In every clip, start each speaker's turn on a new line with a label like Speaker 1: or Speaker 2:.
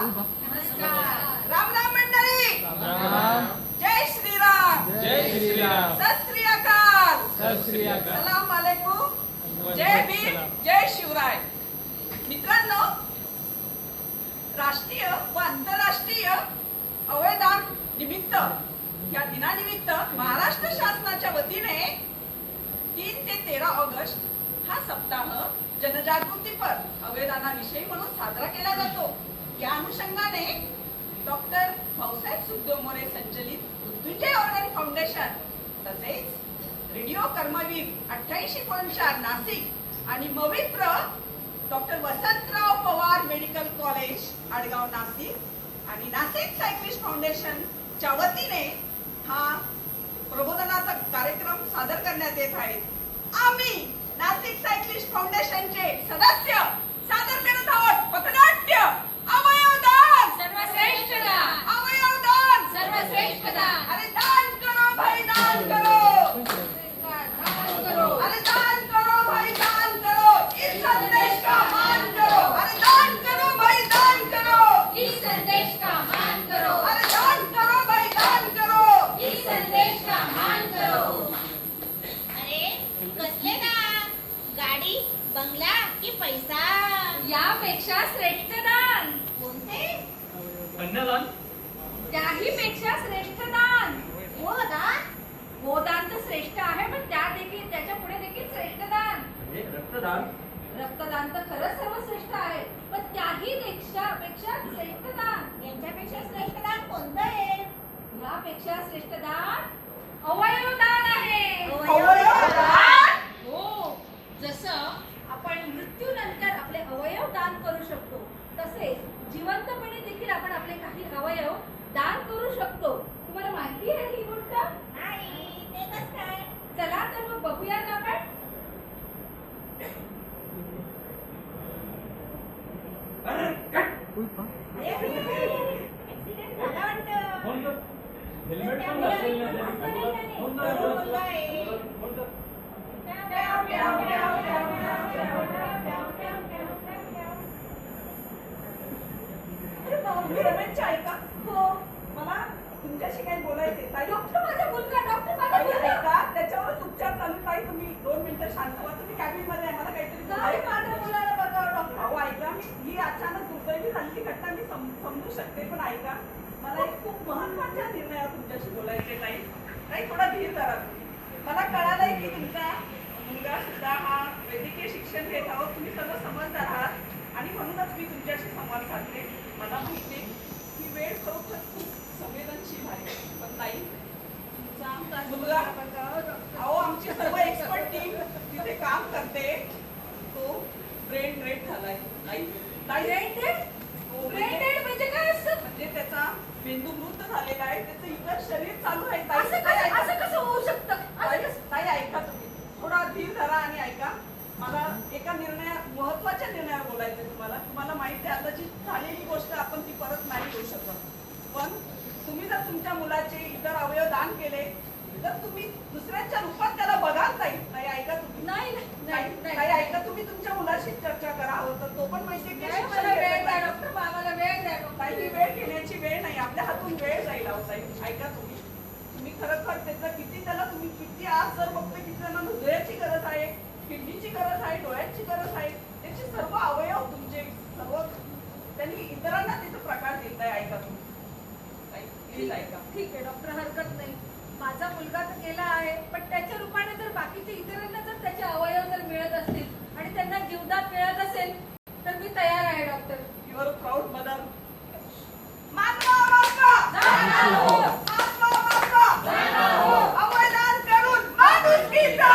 Speaker 1: नमस्कार. राम राम मंडळी. जय श्रीराम.
Speaker 2: जय श्रीराम.
Speaker 1: सत श्री अकाल.
Speaker 2: सत श्री अकाल.
Speaker 1: सलाम अलैकुम. जय भीम. जय शिवराय. मित्रांनो, राष्ट्रीय व आंतरराष्ट्रीय अवयवदान निमित्त या दिनानिमित्त महाराष्ट्र शासनाच्या वतीने 3 ते 13 ऑगस्ट हा सप्ताह जनजागृतीपर अवयवदानाविषयी म्हणून साजरा केला जातो. या अनुषंगाने डॉक्टर भाऊसाहेब सुखदेव मोरे संचलित मृत्युंजय ऑर्गन फाउंडेशन तसेच रेडिओ कर्मवीर 88.4 नाशिक आणि मविप्र doctor Vasantrao Pawar medical college Adgaon Nashik आणि नाशिक सायक्लिस्ट फाउंडेशन च्या वतीने हा प्रबोधनाचा कार्यक्रम सादर करण्यात येत आहे. आम्ही नाशिक सायक्लिस्ट फाउंडेशनचे सदस्य सादर करत आहोत पथनाट्य अवयवदान
Speaker 3: सर्वश्रेष्ठ दान.
Speaker 1: अवयवदान
Speaker 3: सर्वश्रेष्ठ दान.
Speaker 1: अरे दान करो भाई दान करो. अरे दान करो भाई दान करो. इस संदेश का मान करो. अरे दान करो भाई दान करो.
Speaker 3: इस संदेश का मान करो.
Speaker 1: अरे दान करो भाई दान करो.
Speaker 3: इस संदेश का मान करो.
Speaker 4: अरे कसले दान? गाडी, बंगला की पैसा?
Speaker 3: यापेक्षा श्रेष्ठ दान.
Speaker 4: कोणते?
Speaker 2: कन्यादान.
Speaker 3: त्याही पेक्षा श्रेष्ठ दान.
Speaker 4: हो दान?
Speaker 3: हो दान तर श्रेष्ठ आहे, पण त्याच्या पुढे देखील श्रेष्ठ दान.
Speaker 2: रक्तदान.
Speaker 3: रक्तदान तर खरंच सर्वश्रेष्ठ आहे, पण त्याही पेक्षा श्रेष्ठ दान.
Speaker 4: यांच्यापेक्षा श्रेष्ठ दान कोणतं आहे?
Speaker 3: यापेक्षा श्रेष्ठ दान अवयवदान आहे.
Speaker 1: अवयवदान?
Speaker 3: हो, जसं आपण मृत्यूनंतर आपले अवयव दान करू शकतो, तसेच जिवंतपणे देखील आपण आपले काही अवयव दान करू शकतो. तुम्हाला माहिती आहे ही गोष्ट?
Speaker 4: नाही, ते कसं काय?
Speaker 3: चला तर मग बघूया ना आपण.
Speaker 4: ऍक्सिडेंट झाला वाटतं.
Speaker 2: हेल्मेट पण घातलेलं नाही त्यांनी. कोण नाही बोलत? कोणतं?
Speaker 1: अरे बापरे, रमेशची आहे का? हो. मला तुमच्याशी काही बोलायचे. ताई,
Speaker 3: डॉक्टर माझा मुलगा, डॉक्टर माझा
Speaker 1: ताई
Speaker 3: मुलगा.
Speaker 1: ऐका, त्याच्यावरच उपचार चालू आहे. ताई, तुम्ही 2 मिनिटं शांत व्हा. तुम्ही कॅबिनमध्ये आहे. मला काहीतरी
Speaker 3: काय
Speaker 1: बोलायचं
Speaker 3: माझ्या
Speaker 1: आहे.
Speaker 3: मुलाला बघावं डॉक्टर.
Speaker 1: अहो ऐका, ही अचानक दुर्दैवी झालेली घटना मी समजू शकते, पण ऐका, मला एक खूप महत्त्वाच्या निर्णयावर तुमच्याशी बोलायचे. ताई, ताई थोडा धीर धरा. मला कळालंय की तुमचा मुलगा सुद्धा हा वैद्यकीय शिक्षण घेत आहोत. तुम्ही सर्व समजदार आहात आणि म्हणूनच मी तुमच्याशी संवाद साधते. मला माहिती आहे ही वेळ खरोखर खूप संवेदनशील आहे, पण ताई तुमचा मुलगा, अहो आमची सर्व एक्सपर्ट टीम तिथे काम करते, तो ब्रेन डेड झालाय. ताई, ताई
Speaker 3: ब्रेन डेड?
Speaker 1: हो,
Speaker 3: ब्रेन डेड म्हणजे काय असतं?
Speaker 1: म्हणजे त्याचा मेंदू मृत झालेला आहे. त्याचं इतर शरीर चालू आहे.
Speaker 3: असं कसं होऊ शकतं?
Speaker 1: ताई ऐका, तुम्ही थोडा धीर धरा आणि ऐका. मला एका महत्वाच्या निर्णयावर बोलायचंय तुम्हाला माहिती आहे आता जी झालेली गोष्ट आपण ती परत नाही घेऊ शकत, पण तुम्ही जर तुमच्या मुलाचे इतर अवयव दान केले तर तुम्ही दुसऱ्यांच्या रूपात त्याला बघाल. ताई ऐका, तुम्ही ताई ऐका, तुम्ही तुमच्या मुलाशी चर्चा करा. हवं तर तो पण माहिती
Speaker 3: मला वेळ द्या डॉक्टर, मला वेळ द्या डॉक्टर.
Speaker 1: ताई, ही वेळ घेण्याची वेळ नाही. आपल्या हातून वेळ जाईल. अहो ताई ऐका, तुम्ही खरोखर त्याचं त्याला तुम्ही किती आज जर बघतोय किती जणांना हृदयाची गरज आहे, किडनीची गरज आहे, डोळ्याची गरज आहे. त्याचे सर्व अवयव तुमचे सर्व त्यांनी इतरांना त्याचा प्रकार देताय. ऐका तुम्ही ताई, प्लीज ऐका.
Speaker 3: ठीक आहे डॉक्टर, हरकत नाही. माझा मुलगा तर गेला आहे, पण त्याच्या रूपाने जर बाकीच्या इतरांना जर त्याचे अवयव जर मिळत असतील आणि त्यांना जीवदान मिळत असेल तर मी तयार आहे डॉक्टर.
Speaker 1: Your proud mother. अवयदान करून माणुसकीचा.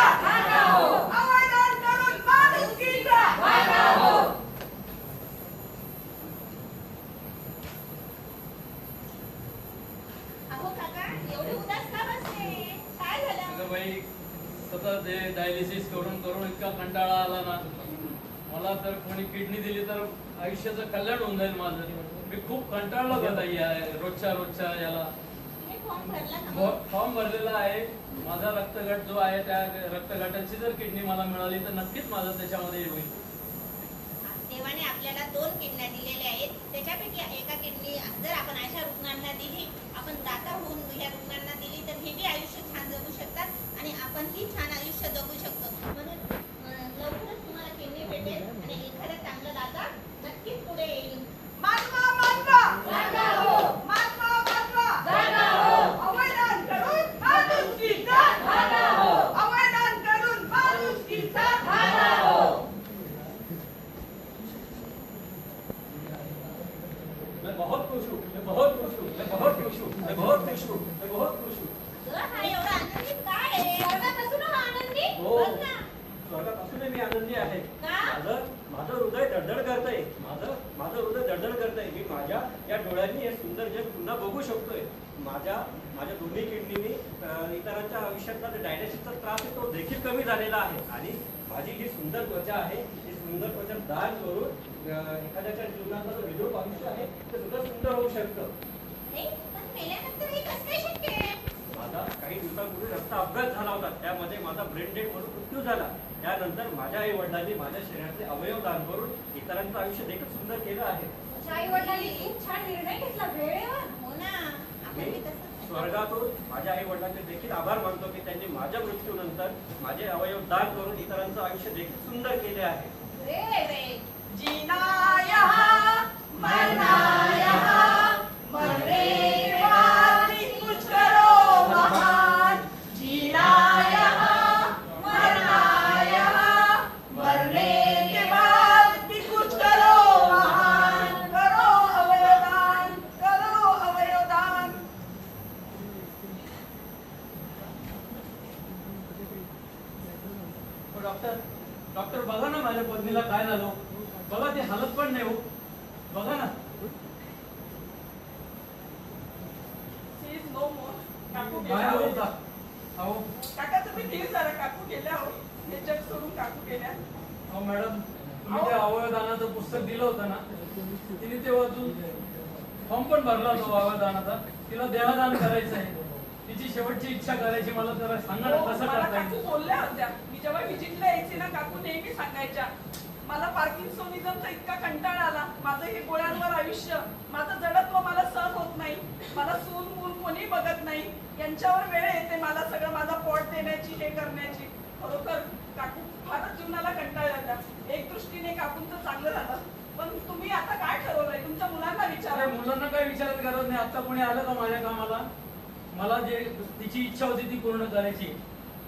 Speaker 1: अवयदान करून माणुसकीचा.
Speaker 4: अहो काका, एवढे उदास का बसले? काय झालं?
Speaker 2: अगं बाई, सतत हे डायलिसिस करून करून इतका कंटाळा आला ना. मला तर कोणी किडनी दिली तर आयुष्याचं कल्याण होऊन जाईल माझं. मी खूप कंटाळलो का ताई रोजच्या याला.
Speaker 4: तुम्ही फॉर्म भरला का?
Speaker 2: फॉर्म भरलेला आहे. माझा रक्तगट जो आहे त्या रक्तगटाची जर किडनी मला मिळाली तर नक्कीच माझं त्याच्यामध्ये होईल.
Speaker 4: देवाने आपल्याला 2 किडन्या दिलेल्या आहेत, त्याच्यापैकी एका रुग्णांना दिली, आपण दाता होऊन ह्या रुग्णांना दिली तर हे बी आयुष्य छान जगू शकतात आणि आपणही छान आयुष्य जगू शकतो. म्हणून लवकरच तुम्हाला किडनी भेटेल आणि एखादा चांगला दाता नक्कीच पुढे येईल.
Speaker 1: महात्मा महात्मा
Speaker 3: जागा हो.
Speaker 1: महात्मा महात्मा
Speaker 3: जागा हो.
Speaker 1: अवयदान करून माणुसकीचा
Speaker 3: जागा हो.
Speaker 1: अवयदान करून माणुसकीचा
Speaker 3: जागा हो.
Speaker 5: मैं बहुत खुश हूँ, मैं बहुत खुश हूँ, मैं बहुत खुश हूँ, मैं बहुत खुश हूँ, मैं बहुत खुश हूँ.
Speaker 4: अगं, हा एवढा आनंदित काय आहे?
Speaker 3: स्वर्गापासून हा आनंदी?
Speaker 5: हो.
Speaker 4: बघ ना.
Speaker 5: स्वर्गापासूनही मी आनंदी आहे.
Speaker 4: का?
Speaker 5: माझं हृदय धडधड करतंय. माझं हृदय धडधड करतंय. मी माझ्या या डोळ्यांनी हे सुंदर जग पुन्हा बघू शकतोय. माझ्या दोन्ही किडनीनी इतरांच्या आयुष्यातला जो डायलिसिसचा त्रास आहे तो देखील कमी झालेला आहे आणि माझी ही सुंदर त्वचा आहे, ही सुंदर त्वचा दान करून एखाद्याच्या जीवनातलं जो विद्रूप आयुष्य आहे ते सुद्धा सुंदर होऊ शकतं.
Speaker 4: हे, पण मेल्यानंतर हे कसं काय शक्य आहे?
Speaker 5: माझा काही दिवसांपूर्वी रस्ता अपघात झाला होता. त्यामध्ये माझा ब्रेन डेड म्हणून मृत्यू झाला. त्यानंतर माझ्या आई वडिलांनी माझ्या शरीरातले अवयव दान करून इतरांचं आयुष्य देखील सुंदर केलं आहे.
Speaker 3: तुझ्या आई-वडिलांनी खूप छान निर्णय घेतला वेळेवर.
Speaker 4: हो ना, आपण
Speaker 5: मी
Speaker 4: बी तसंच.
Speaker 5: स्वर्गातून माझ्या आई वडिलांचे देखील आभार मानतो की त्यांनी माझ्या मृत्यूनंतर माझे अवयव दान करून इतरांचं आयुष्य देखील सुंदर केले आहे.
Speaker 4: रे.
Speaker 1: जीना यहाँ मरना यहाँ मरने के बाद भी कुछ करो महान. जीना यहाँ मरना यहाँ मरने के बाद भी कुछ करो महान. करो अवयवदान, करो अवयवदान.
Speaker 2: हो, डॉक्टर बघा ना माझ्या पत्नीला काय झालं. बघा ती हालत पण नाही हो. बघा ना.
Speaker 1: She is no more. काकू
Speaker 2: काय
Speaker 1: गेल्या.
Speaker 2: होता अहो
Speaker 1: काका तुम्ही धीर जरा, काकू गेल्या हो. हे जग सोडून काकू गेल्या.
Speaker 2: अहो मॅडम, तुम्ही ते अवयवदानाचं पुस्तक दिलं होतं ना, तिने ते वाचून फॉर्म पण भरला तो अवयवदानाचा. तिला देहदान करायचं आहे. तिची शेवटची इच्छा करायची. मला जरा सांगा ना कसं
Speaker 1: मला
Speaker 2: करता
Speaker 1: काकू
Speaker 2: येईल.
Speaker 1: बोलल्या होत्या. मी जेव्हा व्हिजिटला यायची ना, काकू नेहमी सांगायच्या, मला पार्किन्सोनिझमचा इतका कंटाळा आला. माझं हे गोळ्यांवर आयुष्य, माझं जडत्व मला सहन होत नाही. मला सून मूल कोणी बघत नाही. यांच्यावर वेळ येते मला सगळं माझा पोट देण्याची, हे करण्याची. खरोखर काकू फारच जीवनाला कंटाळल्या होत्या. एक दृष्टीने काकूंचं चांगलं झालं. पण तुम्ही आता काय ठरवलंय? तुमच्या मुलांना विचारा.
Speaker 2: अरे मुलांना काही विचारायची गरज नाही. आता कोणी आलं का माझ्या कामाला? मला जे तिची इच्छा होती ती पूर्ण करायची.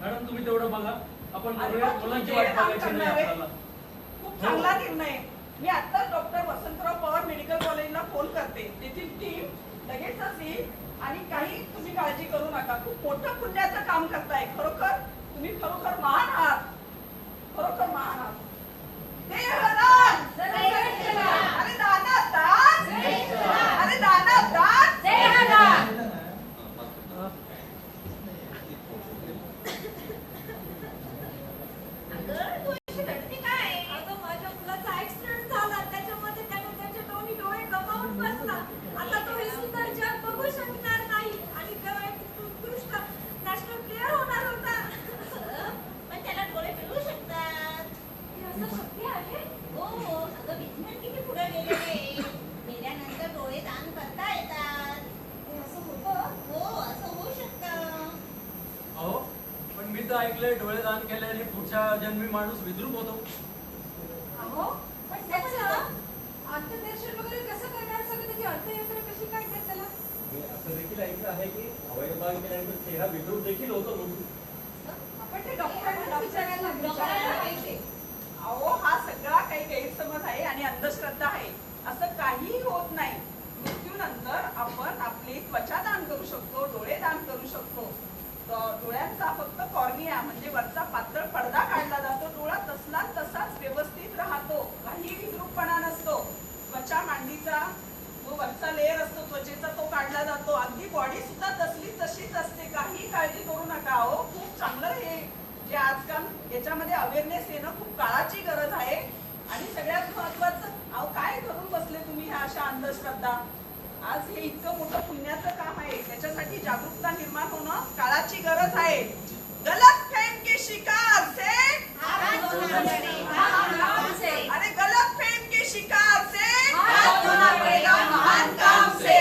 Speaker 2: मॅडम तुम्ही तेवढं बघा. आपण
Speaker 1: अरे
Speaker 2: बघूया,
Speaker 1: वा, तुम्ही
Speaker 2: मुलांची
Speaker 1: जे
Speaker 2: वाट
Speaker 1: काम
Speaker 2: बघायची नाही
Speaker 1: करणार आहे,
Speaker 2: आपल्याला.
Speaker 1: खूप चांगला निर्णय. मी आत्ताच डॉक्टर वसंतराव पवार मेडिकल कॉलेजला फोन करते. तेथील टीम लगेचच येईल आणि काही तुम्ही काळजी करू नका. खूप मोठं पुण्याचं काम करताय. खरोखर तुम्ही खरोखर महान आहात. खरोखर महान आहात. देहदान. अरे दानात दान. अरे दानात दान.
Speaker 3: देहदान.
Speaker 4: अगं, तू अशी रडते काय?
Speaker 3: अगं माझ्या मुलाचा ऍक्सिडेंट झाला. त्याच्यामध्ये त्याने त्याचे दोन्ही डोळे गमावून बसला. आता तो हे सुंदर जग बघू शकणार नाही आणि तेव्हा एक उत्कृष्ट नॅशनल प्लेअर होणार होता.
Speaker 4: पण त्याला डोळे मिळू शकतात.
Speaker 3: हे असं शक्य आहे?
Speaker 4: हो, अगं विज्ञान किती पुढे गेलेले. मेल्यानंतर डोळे दान करता येतात.
Speaker 3: हे असं होतं?
Speaker 4: हो, असं होऊ शकतं.
Speaker 2: अहो पण मी तर ऐकलंय डोळे दान केल्याने पुढच्या जन्मी माणूस विद्रूप होतो.
Speaker 3: अहो, पण त्याचं अंत्यदर्शन वगैरे कसं करणार? सगळं त्याची अंत्ययात्रा कशी काढतात त्याला?
Speaker 5: मी असं देखील ऐकलं आहे की अवयव दान केल्यानंतर चेहरा विद्रूप देखील होतो म्हणून.
Speaker 3: आपण ते डॉक्टरांना विचारायला पाहिजे.
Speaker 1: अहो हा सगळा काही गैरसमज आहे आणि अंधश्रद्धा आहे. असं काहीही होत नाही. मृत्यूनंतर आपण आपली त्वचा दान करू शकतो, डोळे दान करू शकतो. डोळ्यांचा फक्त कॉर्निया म्हणजे वरचा पातळ पडदा काढला जातो. डोळा तसला तसाच व्यवस्थित राहतो. काही विद्रूपपणा नसतो. त्वचा मांडीचा जो वरचा लेअर असतो त्वचेचा तो काढला जातो. अगदी बॉडी सुद्धा तसली तशीच असते. काही काळजी करू नका. अहो खूप चांगलं हे जे आजकाल याच्यामध्ये अवेअरनेस येणं खूप काळाची गरज आहे. आणि सगळ्यात महत्वाचं, अहो काय करून बसले तुम्ही ह्या अशा अंधश्रद्धा? आज हे इतकं मोठं पुण्याचं काम आहे. त्याच्यासाठी जागरूकता निर्माण होणं काळाची गरज आहे. गलत फहम के शिकार से
Speaker 4: हात धुना पडेगा.
Speaker 1: अरे गलत फहम के शिकार से
Speaker 3: हाथ धोना पड़ेगा
Speaker 1: महान काम से.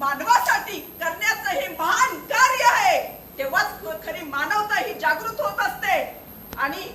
Speaker 1: मानवासाठी करण्याचं हे महान कार्य आहे तेव्हाच खरी मानवता ही जागृत होत असते आणि